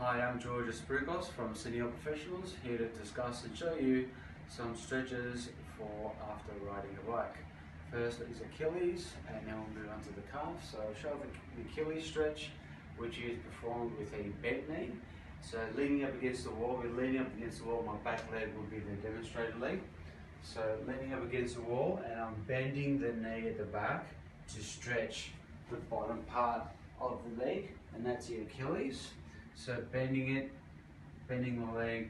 Hi, I'm George Asproukos from Senior Professionals, here to discuss and show you some stretches for after riding a bike. First is Achilles, and then we'll move on to the calf. So I'll show the Achilles stretch, which is performed with a bent knee. So leaning up against the wall, my back leg will be the demonstrator leg. So leaning up against the wall, and I'm bending the knee at the back to stretch the bottom part of the leg, and that's the Achilles. So bending the leg,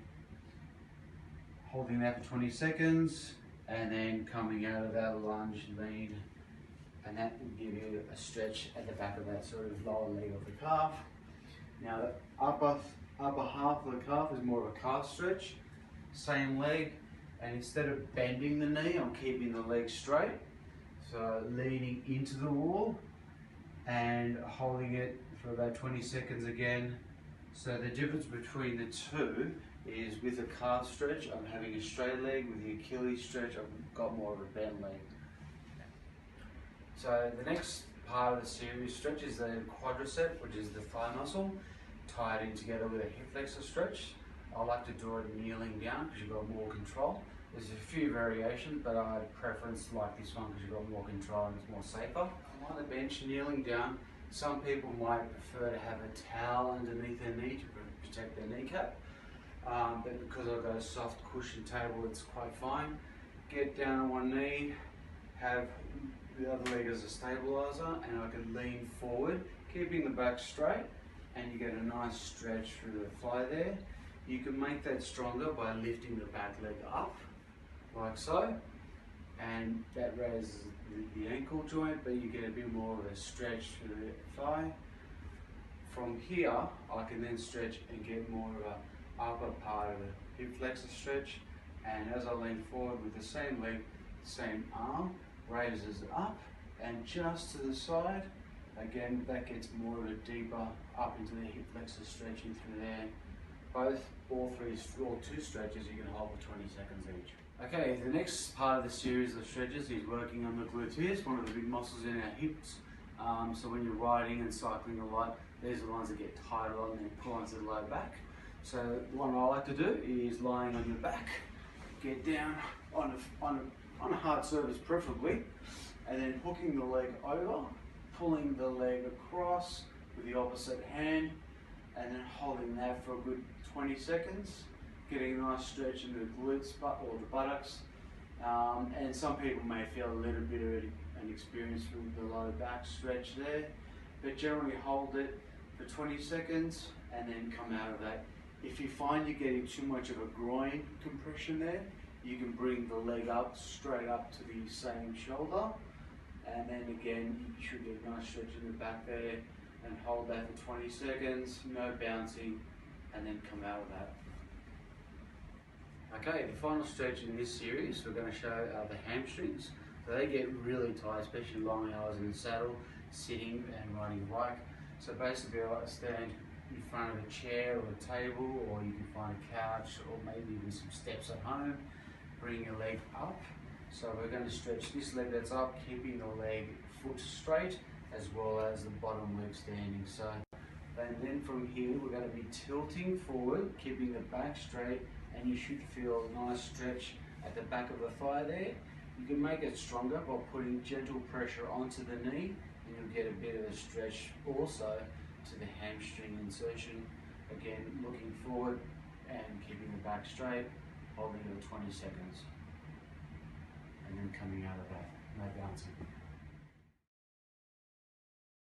holding that for 20 seconds, and then coming out of that lunge, lean, and that will give you a stretch at the back of that sort of lower leg of the calf. Now the upper half of the calf is more of a calf stretch, same leg, and instead of bending the knee, I'm keeping the leg straight. So leaning into the wall and holding it for about 20 seconds again. So the difference between the two is with the calf stretch, I'm having a straight leg. With the Achilles stretch, I've got more of a bent leg. So the next part of the series stretch is the quadricep, which is the thigh muscle, tied in together with a hip flexor stretch. I like to do it kneeling down because you've got more control. There's a few variations, but I preference like this one because you've got more control and it's more safer. I'm on the bench kneeling down. Some people might prefer to have a towel underneath their knee to protect their kneecap, but because I've got a soft cushion table, it's quite fine. Get down on one knee, have the other leg as a stabilizer, and I can lean forward, keeping the back straight, and you get a nice stretch through the thigh there. You can make that stronger by lifting the back leg up, like so, and that raises the ankle joint, but you get a bit more of a stretch through the thigh. From here, I can then stretch and get more of a upper part of the hip flexor stretch, and as I lean forward with the same leg, same arm, raises it up and just to the side. Again, that gets more of a deeper up into the hip flexor stretching through there. All two stretches you can hold for 20 seconds each. Okay, the next part of the series of stretches is working on the gluteus, one of the big muscles in our hips. So when you're riding and cycling a lot, these are the ones that get tight a lot and then pull onto the low back. So the one I like to do is lying on your back, get down on a hard surface preferably, and then hooking the leg over, pulling the leg across with the opposite hand, and then holding that for a good 20 seconds, getting a nice stretch in the glutes or the buttocks. And some people may feel a little bit of an experience with the low back stretch there, but generally hold it for 20 seconds and then come out of that. If you find you're getting too much of a groin compression there, you can bring the leg up, straight up to the same shoulder, and then again you should get a nice stretch in the back there and hold that for 20 seconds, no bouncing, and then come out of that. Okay, the final stretch in this series, we're going to show the hamstrings. So they get really tight, especially long hours in the saddle, sitting and riding a bike. So basically I like to stand in front of a chair or a table, or you can find a couch or maybe even some steps at home. Bring your leg up. So we're going to stretch this leg that's up, keeping the leg foot straight as well as the bottom leg standing. So, and then from here we're going to be tilting forward, keeping the back straight, and you should feel a nice stretch at the back of the thigh there. You can make it stronger by putting gentle pressure onto the knee, and you'll get a bit of a stretch also to the hamstring insertion. Again, looking forward and keeping the back straight, holding it for 20 seconds, and then coming out of that, no bouncing.